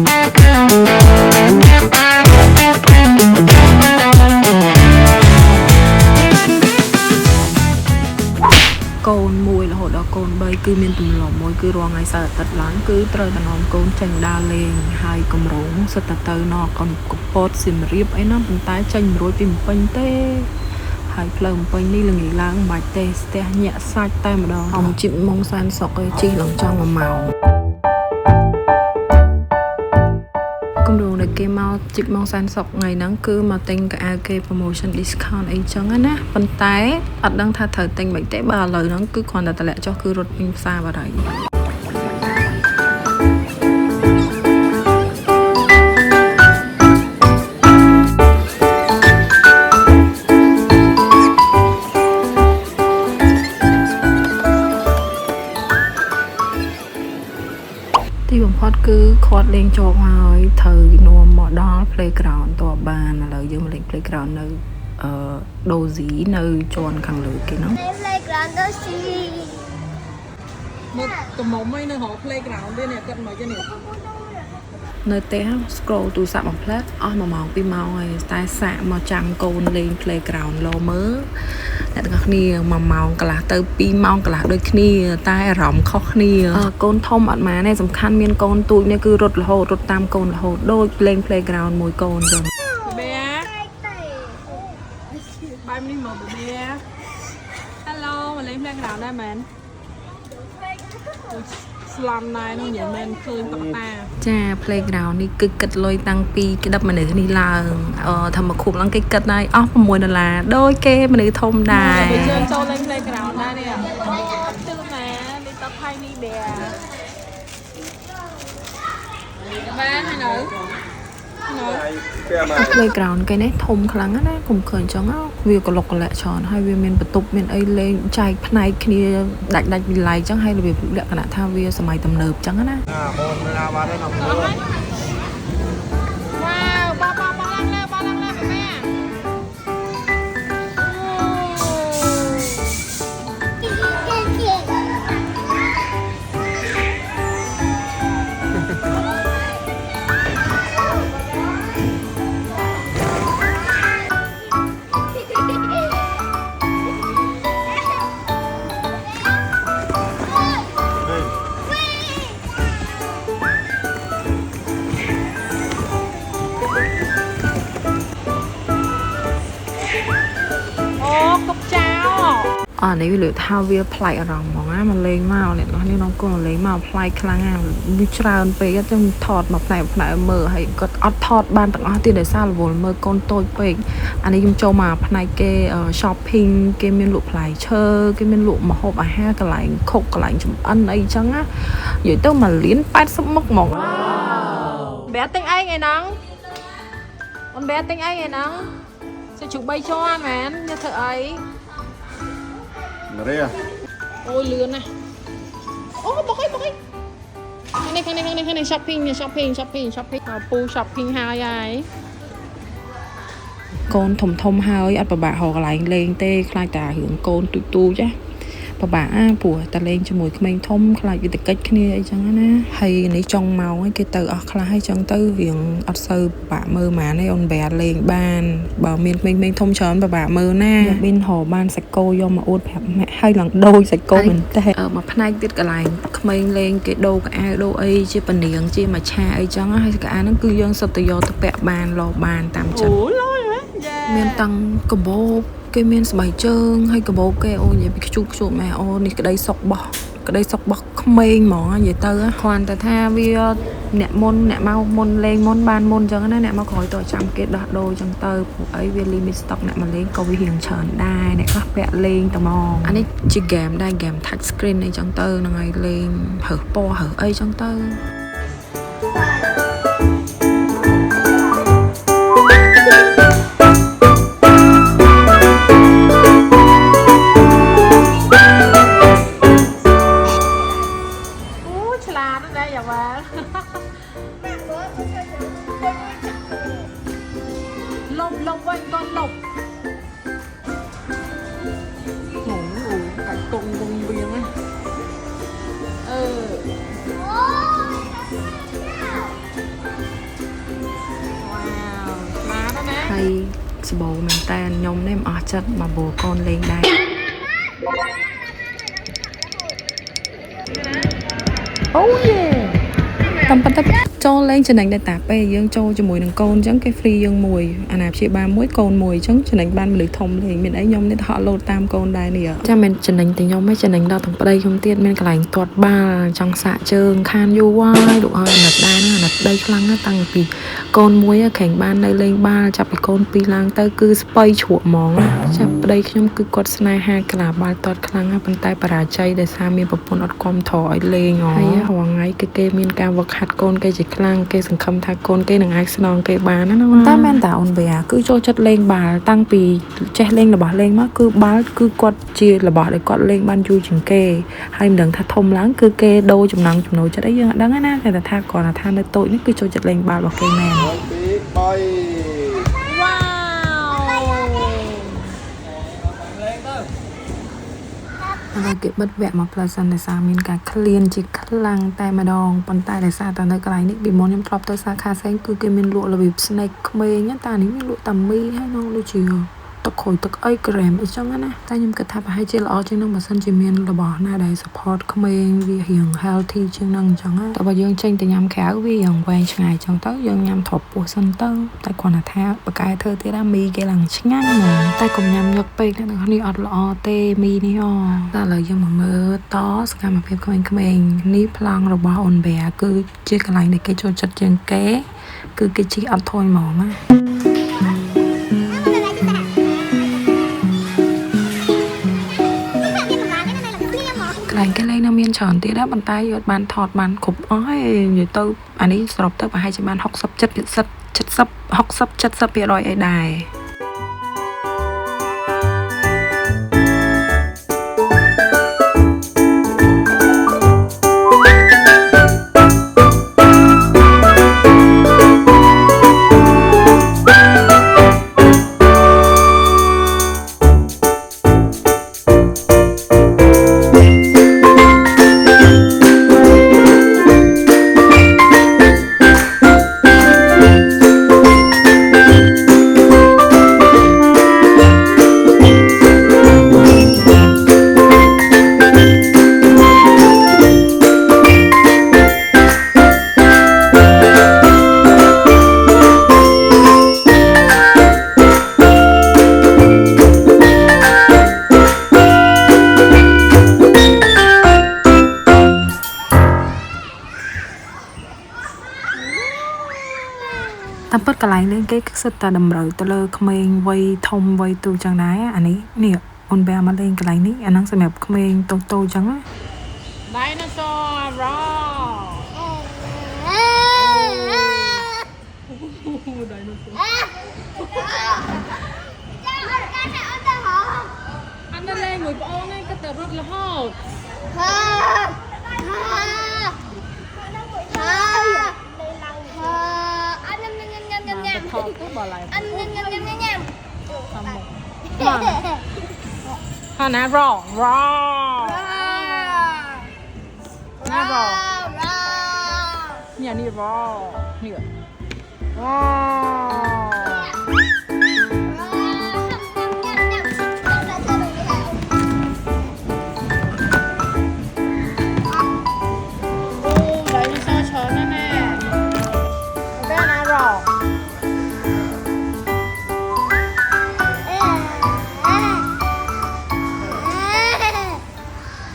កូនមួយរហូតដល់កូន3គឺមានទម្លាប់មួយគឺរាល់ថ្ងៃសៅរ៍អាទិត្យឡើងគឺត្រូវតែនាំកូនចេញដើរលេងហើយកម្រងសិតតែទៅណកូនកពតសៀមរាបអីណាប៉ុន្តែចេញមិនរួចពីភ្នំពេញទេហើយផ្លូវភ្នំពេញនេះល្ងាចឡើងមិនបាច់ទេស្ទះញាក់សាច់តែម្ដងអំជីបម៉ុងសានសុកឯជីឡើងចង់1ម៉ោងគម្រោងដែលគេមកជីបម៉ងសានសុកថ្ងៃហ្នឹងគឺមកទិញកៅអៅគេ promotion discount អីចឹងណាប៉ុន្តែអត់ដឹងថាត្រូវទិញមិនទេបើឥឡូវហ្នឹងគឺគ្រាន់តែតម្លាក់ចុះគឺរត់ពេញផ្សារបារីទីបំផុតគឺគាត់លេងជាប់ហើយត្រូវនាំមកដល់ playground តបបានឥឡូវយើងមកលេង playground នៅដូស៊ីនៅជាន់ខាងលើគេហ្នឹង playground ដូស៊ីមកកំមុំឯនៅរក playground ទៀតនេះគាត់មកចេះនេះនៅផ្ទះ scroll ទូរស័ព្ទបំផ្លែតអស់1ម៉ោង2ម៉ោងហើយតែសាកមកចាំកូនលេង playground លោមើលអ្នកទាំងគ្នា1ម៉ោងកន្លះទៅ2ម៉ោងកន្លះដូចគ្នាតែអារម្មណ៍ខុសគ្នាកូនធំអត់ម៉ាទេសំខាន់មានកូនទូចនេះគឺរត់រហូតរត់តាមកូនរហូតដូចលេង playground មួយកូនចឹងបែបាយនេះមកបែ Hello មកលេង playground ដែរមែនស្លាំណែនោះញ៉ែមែនឃើញតុក្កតាចា playground នេះគឺគិតលុយតាំងពីក្តាប់មនុស្សនេះឡើងថាមកខួបឡើងគេគិតហើយអស់$6ដូចគេមនុស្សធំដែរបើយើងចូលលេង playground ដែរនេះជឿណានេះតថៃនេះបែបានហើយនៅplayground គេនេះធំខ្លាំងណាខ្ញុំឃើញចឹងវាកលុកកលាក់ច្រើនហើយវាមានបន្ទប់មានអីលេងចែកផ្នែកគ្នាដាច់វិល័យចឹងហើយរបៀបលក្ខណៈថាវាសម័យទំនើបចឹងណាបងណាបានទេណាវ៉ាវបងឡើងលើបងឡើងលើបែនេះវាលើថាវាប្លែកអារម្មណ៍ហ្មងណាមកលេងមកអ្នកនរនេះនាំកូនលេងមកប្លែកខ្លាំងណាស់វាច្រើនពេកចឹងថតមកផ្នែកមើលហើយគាត់អត់ថតបានទាំងអស់ទៀតដោយសាររវល់មើលកូនតូចពេកអានេះខ្ញុំចូលមកផ្នែកគេ shopping គេមានលក់ផ្លែឈើគេមានលក់ម្ហូបអាហារកន្លែងខុកកន្លែងចម្អិនអីចឹងណានិយាយទៅ1,80,000មុខហ្មងបែរទិញអីហ្នឹងអូនបែរទិញអីហ្នឹងសិជុ3ជាន់មែនយកធ្វើអីMaria. អូយលឿនណាស់អូបុកអីខាងនេះ shopping ពូ shopping ហើយកូនធំហើយអត់ពិបាករកកន្លែងលេងទេខ្លាចតែរឿងកូនទូចចាពិបាកព្រោះតែលេងជាមួយក្មេងធំខ្លាចវាទៅកិច្ចគ្នាអីចឹងណាហើយនេះចុងម៉ោងគេទៅអស់ខ្លះហើយចឹងទៅរៀងអត់សូវពិបាកមើលហ្មងទេអូនបែរលេងបានបើមានក្មេងៗធំច្រើនពិបាកមើលណាមានហៅបានសាច់គោយកមកអួតប្រាប់ម៉ាក់ហើយឡើងដូរសាច់គោមែនតើមកផ្នែកទៀតកន្លែងក្មេងលេងគេដូរកៅអៅដូរអីជាពនាងជាមួយឆាអីចឹងហើយកៅអៅហ្នឹងគឺយើងសុទ្ធតែយកទៅពាក់បានលោបានតាមចិត្តអូលយមានតាំងកបោបគេមានស្បែកជើងហើយកបោបគេអូនិយាយពីខ្ជូតម៉ែអូនេះក្តីសុកបោះក្មេងហ្មងនិយាយទៅគ្រាន់តែថាវាអ្នកមុនអ្នកមកមុនលេងមុនបានមុនចឹងណាអ្នកមកក្រោយទៅចាំគេដោះដូរចឹងទៅព្រោះអីវា limit stock អ្នកមកលេងក៏វារៀងច្រើនដែរអ្នកខ្លះពាក់លេងតែហ្មងអានេះជា game ដែរ game touch screen អីចឹងទៅហ្នឹងហើយលេងរើសពណ៌រើសអីចឹងទៅលុបវិញកូនលុបអូកាច់តុងវងវាងណា flexible មែនតើខ្ញុំនេះមិនអស់ចិត្តមកបូកូនលេងដែរអូយេតាមប៉ុន្តែចូលលេងចំណេញដែរតាពេលយើងចូលជាមួយនឹងកូនអញ្ចឹងគេ free យើងមួយអាណាព្យាបាលមួយកូនមួយអញ្ចឹងចំណេញបានមនុស្សធំលេងមានអីខ្ញុំនេះថតលោតតាមកូនដែរនេះចាំមិនចំណេញតែខ្ញុំទេចំណេញដល់ទាំងប្តីខ្ញុំទៀតមានកន្លែងទាត់បាល់ចង់សាក់ជើងខានយូរហើយលោកឲ្យអាណិតដែរណាអាណិតប្តីខ្លាំងណាស់តាំងពីកូនមួយខេងបាននៅលេងបាល់ចាប់ពីកូន2ឡើងទៅគឺស្បៃជ្រក់ហ្មងចាប់ប្តីខ្ញុំគឺគាត់ស្នេហាក្លាបាល់ទាត់ខ្លាំងណាស់ប៉ុន្តែបរាជ័យដោយសារមានប្រពន្ធអត់គាំទ្រឲ្យលេងហើយរាល់ថ្ងៃគឺគេមានការវឹកហាត់កូនគេជាខ្លាំងគេសង្ឃឹមថាកូនគេនឹងអាចស្នងគេបានណាតែមែនតាអូនវាគឺចូលចិត្តលេងបាល់តាំងពីចេះលេងរបស់លេងមកគឺបាល់គឺគាត់ជារបស់ដែលគាត់លេងបានយូរជាងគេហើយមិនដឹងថាធំឡើងគឺគេដូរចំណង់ចំណូលចិត្តអីយើងអត់ដឹងណាតែថាគាត់ថានៅតូចនេះគឺចូលចិត្តលេងបាល់របស់គេមែនវ៉ាវហើយគេបិទវគ្គមកផ្លូវសិនដោយសារមានការឃ្លានជាខ្លាំងតែម្ដងប៉ុន្តែដោយសារតែនៅកន្លែងនេះពីមុនខ្ញុំធ្លាប់ទៅសាខាផ្សេងគឺគេមានលក់របៀប snake ក្មេងតែនេះមានលក់តាមីហើយនោះដូចជាទឹកខូចទឹកអីក្រែមអីចឹងណាតែខ្ញុំគិតថាប្រហែលជាល្អជាងនឹងបើសិនជាមានរបស់ណាដែល support ក្មេងវារៀង healthy ជាងនឹងអញ្ចឹងតែបើយើងចេញទៅញ៉ាំក្រៅវារៀងវែងឆ្ងាយអញ្ចឹងទៅយើងញ៉ាំទ្រពពោះសិនទៅតែគ្រាន់តែថាបកែធ្វើទៀតមីគេឡើងឆ្ងាញ់តែកុំញ៉ាំយកពេកអ្នកនេះអត់ល្អទេមីនេះតែឥឡូវយើងមកមើលតសកម្មភាពក្មេងៗនេះប្លង់របស់អូនប៊ែគឺជាកន្លែងដែលគេចូលចិត្តជាងគេគឺគេជីអត់ធុញហ្មងណាគេលេងនៅមានច្រើនទៀតដែរប៉ុន្តែយកបានថតបានគ្រប់អស់ហើយនិយាយទៅអានេះសរុបទៅប្រហែលជាបាន60 70% អីដែរតែពិតកន្លែងលេងគេគឺសិតតែតម្រូវទៅលើក្មេងវ័យធំវ័យទូចឹងដែរអានេះអូនប៊ែមកលេងកន្លែងនេះអាហ្នឹងសម្រាប់ក្មេងតូចៗចឹងណា Dinosaur raw anh đã lên người bọn này cái tờ rất là hot Hana raw na raw nhà ni raw nè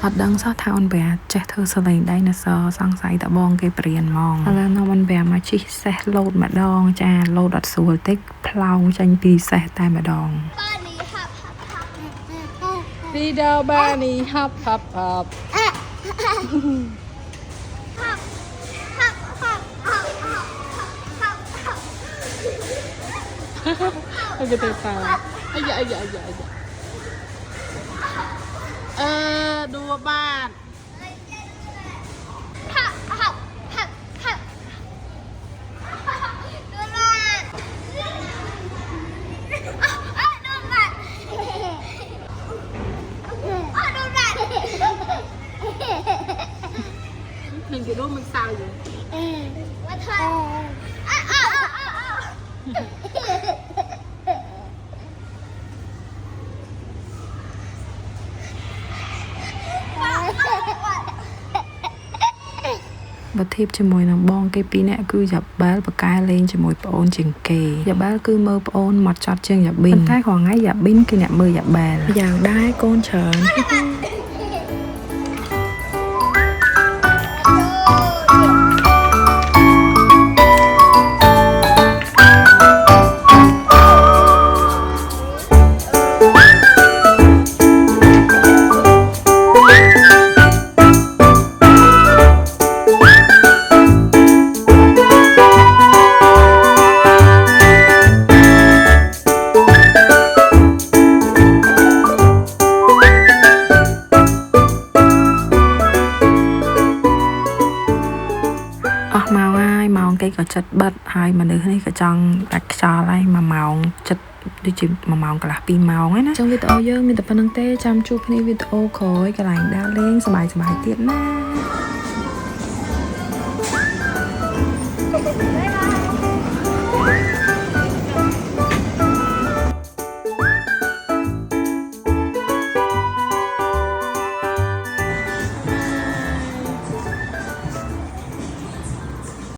អត់ដឹងសោះថាអូនប៊ែចេះធ្វើសលេងដៃណាសសង្ស័យតបងគេព្រានហ្មងឥឡូវនោះអូនប៊ែមកជិះសេះលោតម្ដងចាលោតអត់ស្រួលតិចផ្លោងចាញ់ពីសេះតែម្ដងវីដេអូបានីហាប់ហាប់ហាប់អូគេទៅតាអាយ៉ាđua bạn mình cái đua mình sao vậy បើធៀបជាមួយនឹងបងគេពីរនាក់គឺយ៉ាបែលបកែលេងជាមួយប្អូនជាងគេយ៉ាបែលគឺមើលប្អូនមកចត់ជាងយ៉ាប៊ីនប៉ុន្តែគ្រាន់ថ្ងៃយ៉ាប៊ីនគឺអ្នកមើលយ៉ាបែលយ៉ាងដែរកូនច្រើនអស់ម៉ោងហើយម៉ោងគេក៏ចិត្តបិទហើយមនុស្សនេះក៏ចង់ដាច់ខ្យល់ហើយ1ម៉ោងចិត្តដូចជា1ម៉ោងកន្លះ2ម៉ោងហើយណាចឹងវីដេអូយើងមានតែប៉ុណ្្នឹងទេចាំជួបគ្នាវីដេអូក្រោយកន្លែងដើរលេងសប្បាយៗទៀតណា